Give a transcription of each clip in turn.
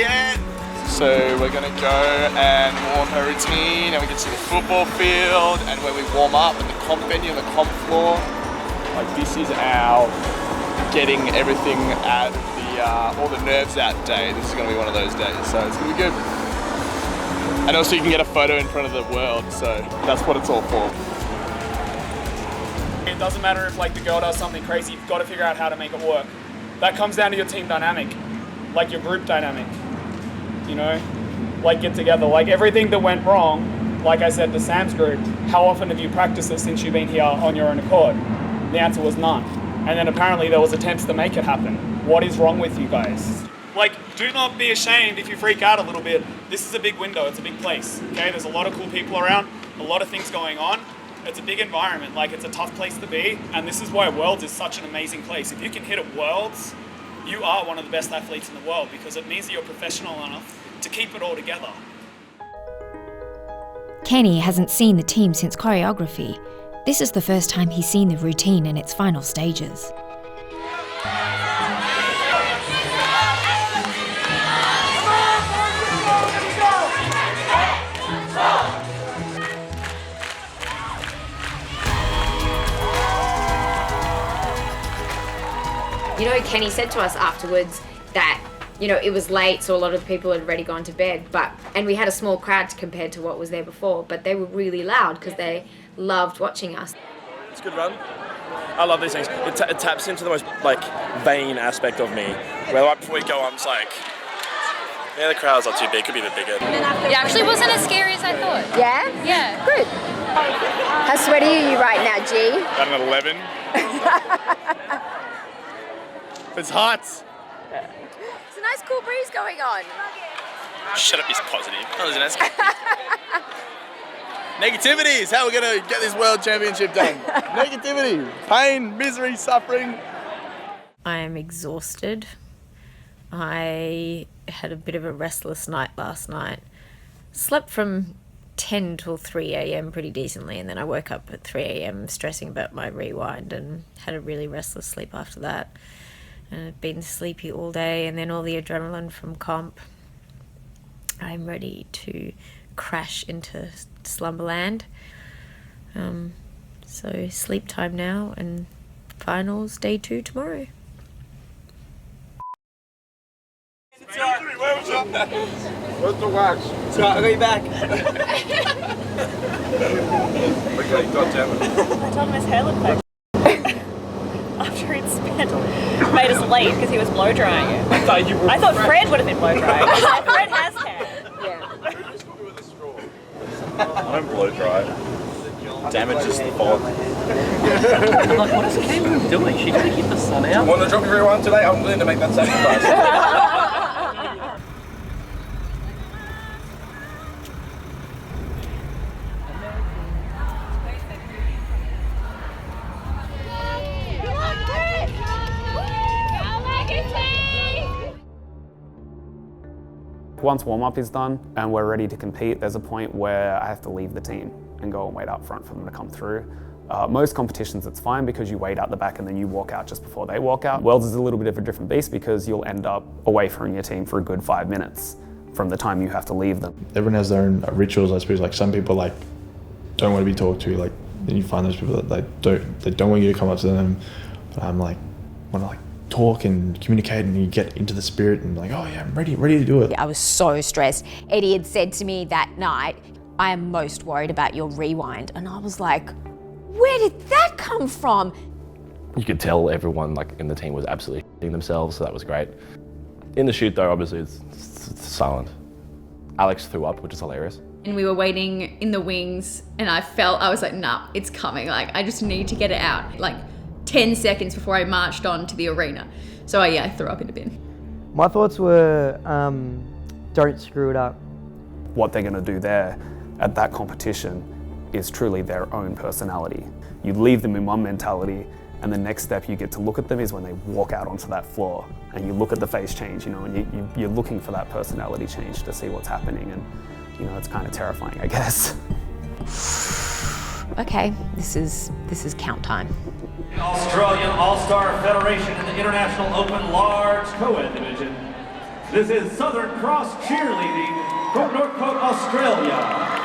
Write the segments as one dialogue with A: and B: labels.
A: champion! So we're gonna go and warm her routine, and we can see the football field, and where we warm up, and the comp venue, and the comp floor. Like, this is our getting everything out of the, all the nerves out day. This is gonna be one of those days, so it's gonna be good. And also you can get a photo in front of the world, so that's what it's all for.
B: It doesn't matter if like the girl does something crazy, you've got to figure out how to make it work. That comes down to your team dynamic, like your group dynamic, you know? Like get together, like everything that went wrong, like I said to Sam's group, how often have you practiced it since you've been here on your own accord? The answer was none. And then apparently there was attempts to make it happen. What is wrong with you guys? Like, do not be ashamed if you freak out a little bit. This is a big window, it's a big place, okay? There's a lot of cool people around, a lot of things going on. It's a big environment, like it's a tough place to be, and this is why Worlds is such an amazing place. If you can hit at Worlds, you are one of the best athletes in the world because it means that you're professional enough to keep it all together.
C: Kenny hasn't seen the team since choreography. This is the first time he's seen the routine in its final stages.
D: You know, Kenny said to us afterwards that, you know, it was late, so a lot of the people had already gone to bed, and we had a small crowd compared to what was there before, but they were really loud because they loved watching us.
E: It's a good run. I love these things. It taps into the most, like, vain aspect of me, where right before we go, I'm just like, yeah, the crowd's not too big, could be a bit bigger.
F: It actually wasn't as scary as I thought.
G: Yeah?
F: Yeah.
G: Good. How sweaty are you right now, G?
A: Got an 11. It's hot.
G: It's a nice cool breeze going on.
A: Shut up, he's positive. That was an escape. Negativity is how we're going to get this world championship done. Negativity, pain, misery, suffering.
H: I am exhausted. I had a bit of a restless night last night. Slept from 10 till 3 a.m. pretty decently, and then I woke up at 3 a.m. stressing about my rewind and had a really restless sleep after that. And I've been sleepy all day, and then all the adrenaline from comp. I'm ready to crash into slumberland. So sleep time now, and finals day 2 tomorrow.
A: Where's the wax?
E: So I'll get you back.
A: Okay, goddammit.
F: I told him his hair looked like after he'd made us late because he was blow drying it. I thought Fred would have been blow drying. Fred has hair.
G: Yeah.
A: I don't blow dry. Damages the fog.
I: I'm like, what is Cleeve doing? She got to keep the sun out.
A: Want to drop everyone today? I'm willing to make that sacrifice.
J: Once warm-up is done and we're ready to compete, there's a point where I have to leave the team and go and wait up front for them to come through. Most competitions it's fine because you wait out the back and then you walk out just before they walk out. Worlds is a little bit of a different beast because you'll end up away from your team for a good 5 minutes from the time you have to leave them.
K: Everyone has their own rituals, I suppose. Like some people like don't want to be talked to. Like then you find those people that they don't want you to come up to them. But I'm like want to like talk and communicate, and you get into the spirit and like, oh yeah, I'm ready to do it.
G: I was so stressed. Eddie had said to me that night, I am most worried about your rewind. And I was like, where did that come from?
E: You could tell everyone like in the team was absolutely shitting themselves, so that was great. In the shoot though, obviously it's silent. Alex threw up, which is hilarious.
F: And we were waiting in the wings, and I was like, nah, it's coming. Like, I just need to get it out. Like 10 seconds before I marched on to the arena. So I threw up in a bin.
I: My thoughts were, don't screw it up.
J: What they're going to do there at that competition is truly their own personality. You leave them in one mentality, and the next step you get to look at them is when they walk out onto that floor, and you look at the face change, you know, and you're looking for that personality change to see what's happening, and you know, it's kind of terrifying, I guess.
G: Okay, this is count time.
L: Australian All-Star Federation in the International Open Large Co-Ed Division. This is Southern Cross Cheerleading from Northcote, Australia.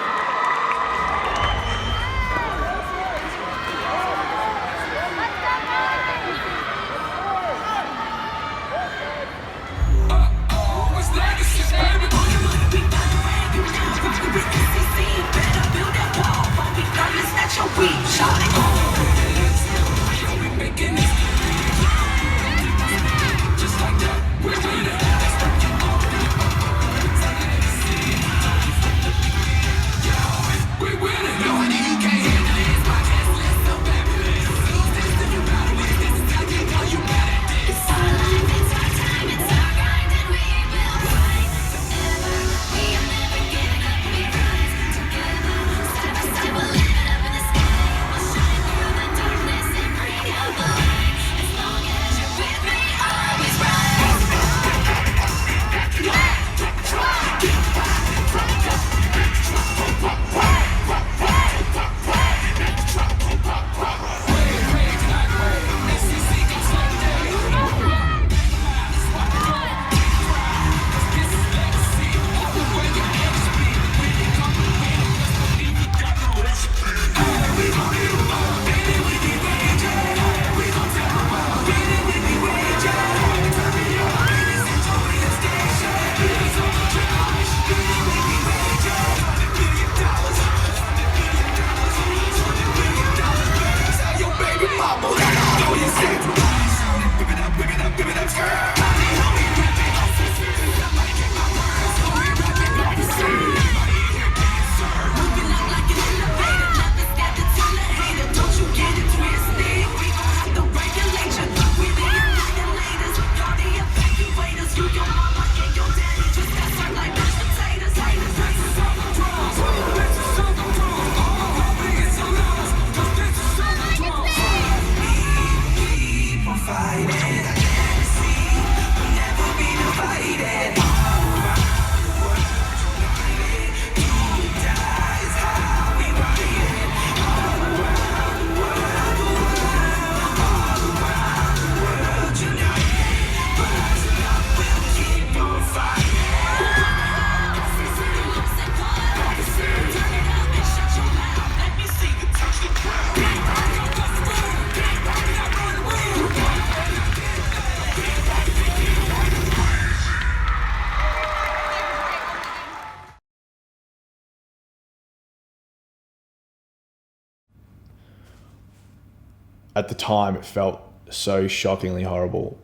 K: At the time, it felt so shockingly horrible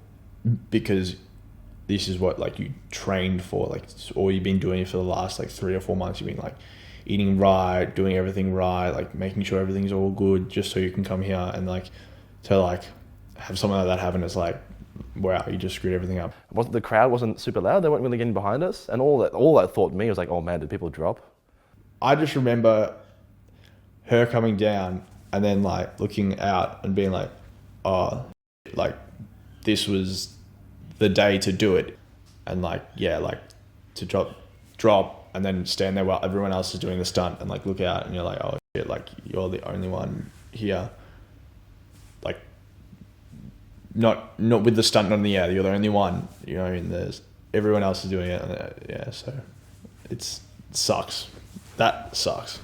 K: because this is what like you trained for, like, or you've been doing it for the last like 3 or 4 months. You've been like eating right, doing everything right, like making sure everything's all good, just so you can come here and like to like have something like that happen. It's like, wow, you just screwed everything up.
E: The crowd wasn't super loud. They weren't really getting behind us, and all that thought to me was like, oh man, did people drop?
K: I just remember her coming down and then like looking out and being like, oh, like this was the day to do it. And like, yeah, like to drop and then stand there while everyone else is doing the stunt and like look out and you're like, oh shit, like you're the only one here. Like not with the stunt on the air, you're the only one, you know, and there's everyone else is doing it. And, yeah, so it sucks. That sucks.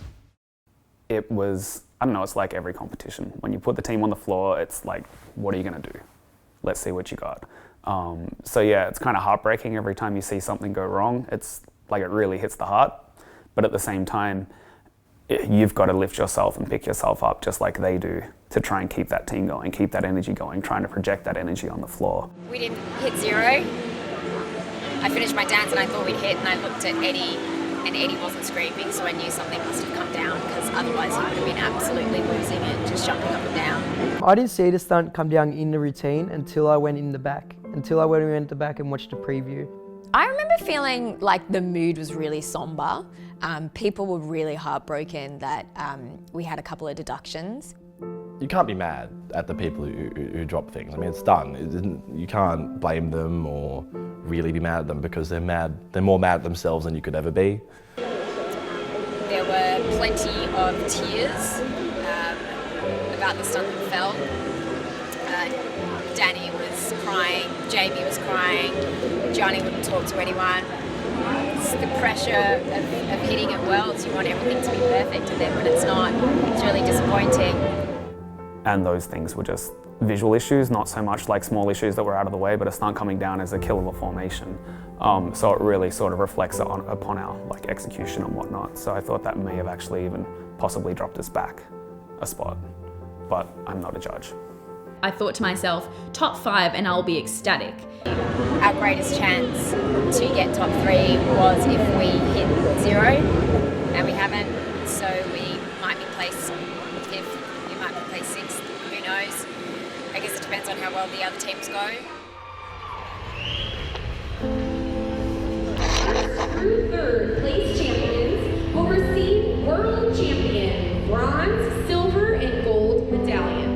J: It was, I don't know, it's like every competition. When you put the team on the floor, it's like, what are you going to do? Let's see what you got. So yeah, it's kind of heartbreaking every time you see something go wrong. It's like it really hits the heart. But at the same time, you've got to lift yourself and pick yourself up just like they do to try and keep that team going, keep that energy going, trying to project that energy on the floor.
D: We didn't hit 0. I finished my dance and I thought we'd hit, and I looked at Eddie and Eddie wasn't scraping, so I knew something must have come down, because otherwise he would have been absolutely losing it, just jumping up and down.
M: I didn't see the stunt come down in the routine until I went in the back, until I went in the back and watched the preview.
G: I remember feeling like the mood was really somber. People were really heartbroken that we had a couple of deductions.
E: You can't be mad at the people who drop things. I mean, it's done. You can't blame them or really be mad at them, because they're mad. They're more mad at themselves than you could ever be.
D: There were plenty of tears about the stunt that fell.
G: Danny was crying, Jamie was crying, Johnny wouldn't talk to anyone. It's the pressure of hitting at Worlds. You want everything to be perfect, and then when it's not, it's really disappointing.
J: And those things were just visual issues, not so much like small issues that were out of the way, but a stunt coming down is a kill of a formation. So it really sort of reflects upon our like execution and whatnot. So I thought that may have actually even possibly dropped us back a spot, but I'm not a judge.
F: I thought to myself, top 5 and I'll be ecstatic.
G: Our greatest chance to get top 3 was if we hit 0, and we haven't, so we might be placed 5th, we might be placed 6th, who knows. I guess it depends on how well the other teams go.
N: Through third place champions will receive World Champion bronze, silver, and gold medallions.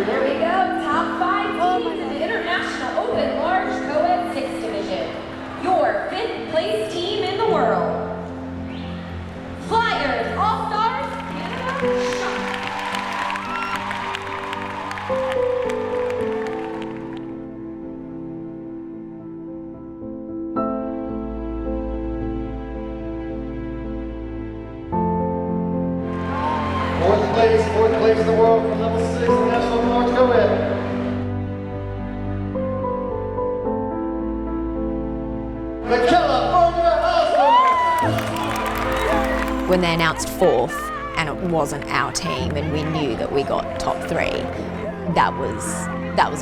N: There we go, top 5 teams in the International Open Large Co-Ed 6 division. Your 5th place team in the world. Flyers, All-Stars, Canada,
O: Fourth place in the world from level 6 National Large Co-Ed.
G: When they announced 4th and it wasn't our team and we knew that we got top 3, that was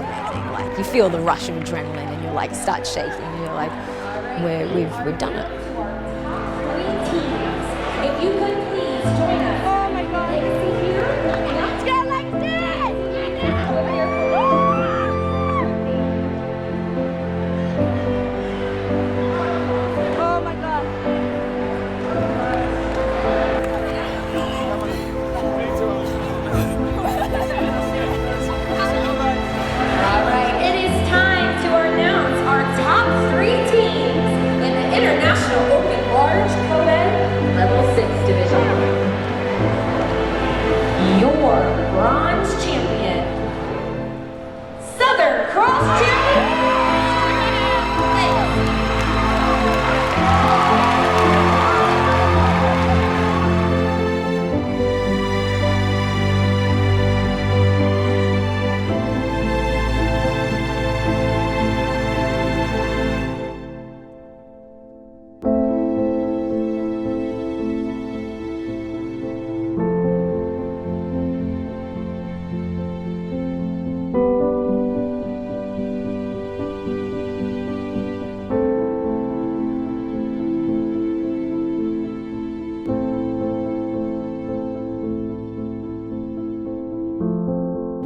G: amazing. Like, you feel the rush of adrenaline and you're like start shaking and you're like, we've done it.
N: if you could please join us. Oh my God. Legacy here. Let's go like this. Oh my God. All right, it is time to announce our top 3 teams in the International Open Large Co-Ed Level 6 division. Your bronze champion, Southern Cross champion.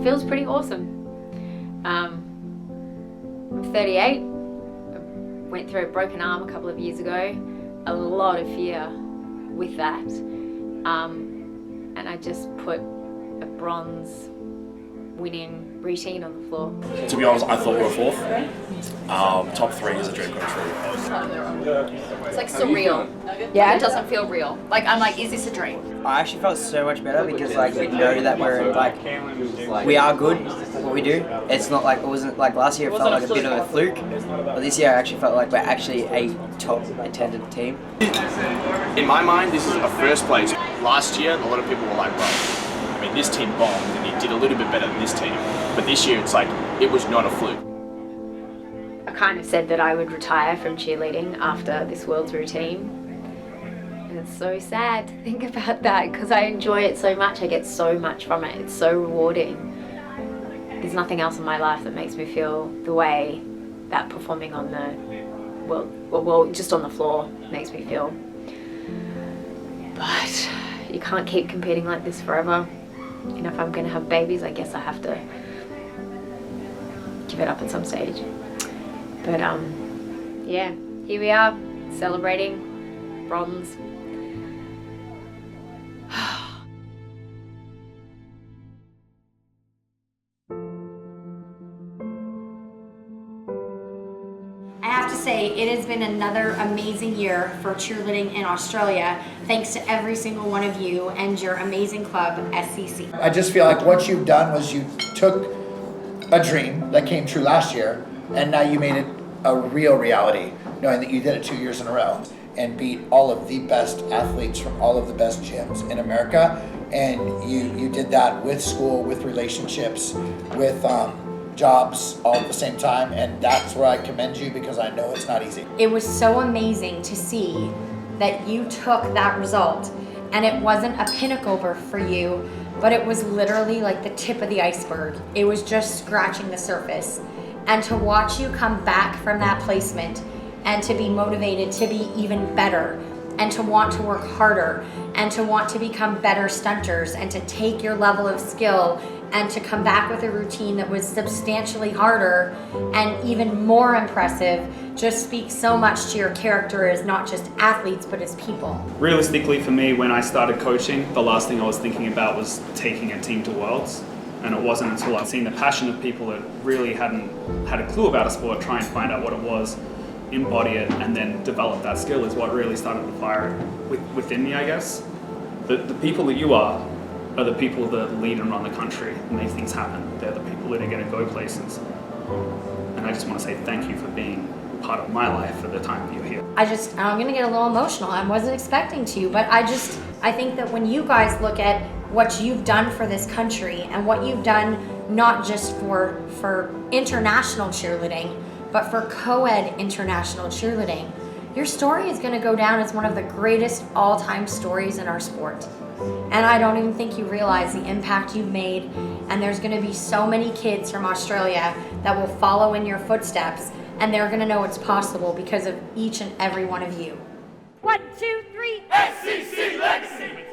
D: Feels pretty awesome. I'm 38. I went through a broken arm a couple of years ago. A lot of fear with that. And I just put a bronze winning routine on the floor.
E: To be honest, I thought we were 4th. Top 3 is a dream come true.
D: It's like surreal. Yeah, it doesn't feel real. Like, I'm like, is this a dream?
P: I actually felt so much better because like we know that we're like we are good at what we do. It's not like it wasn't like last year it felt like a bit of a fluke, but this year I actually felt like we're actually a top attended team.
A: In my mind, this is a first place. Last year, a lot of people were like, bro, I mean, this team bombed and you did a little bit better than this team. But this year, it's like, it was not a fluke.
D: I kind of said that I would retire from cheerleading after this World's routine. And it's so sad to think about that because I enjoy it so much. I get so much from it. It's so rewarding. There's nothing else in my life that makes me feel the way that performing on the, well, just on the floor makes me feel. But you can't keep competing like this forever. You know, if I'm going to have babies, I guess I have to give it up at some stage. But yeah, here we are, celebrating bronze.
Q: I have to say, it has
N: been another amazing year for cheerleading in Australia, thanks to every single one of you and your amazing club, SCC.
Q: I just feel like what you've done was you took a dream that came true last year, and now you made it a real reality, knowing that you did it 2 years in a row and beat all of the best athletes from all of the best gyms in America. And you did that with school, with relationships, with jobs all at the same time, and that's where I commend you, because I know it's not easy.
N: It was so amazing to see that you took that result, and it wasn't a pinnacle for you, but it was literally like the tip of the iceberg. It was just scratching the surface. And to watch you come back from that placement and to be motivated to be even better, and to want to work harder, and to want to become better stunters, and to take your level of skill and to come back with a routine that was substantially harder and even more impressive, just speaks so much to your character as not just athletes, but as people.
B: Realistically, for me, when I started coaching, the last thing I was thinking about was taking a team to Worlds. And it wasn't until I'd seen the passion of people that really hadn't had a clue about a sport try and find out what it was, embody it, and then develop that skill is what really started the fire within me, I guess. The people that you are the people that lead and run the country and make things happen. They're the people that are going to go places. And I just want to say thank you for being part of my life for the time that you're here.
N: I'm going to get a little emotional. I wasn't expecting to, but I think that when you guys look at what you've done for this country and what you've done not just for international cheerleading, but for co-ed international cheerleading, your story is going to go down as one of the greatest all-time stories in our sport. And I don't even think you realize the impact you've made, and there's going to be so many kids from Australia that will follow in your footsteps, and they're going to know it's possible because of each and every one of you.
R: 1, 2, 3. SCC Legacy!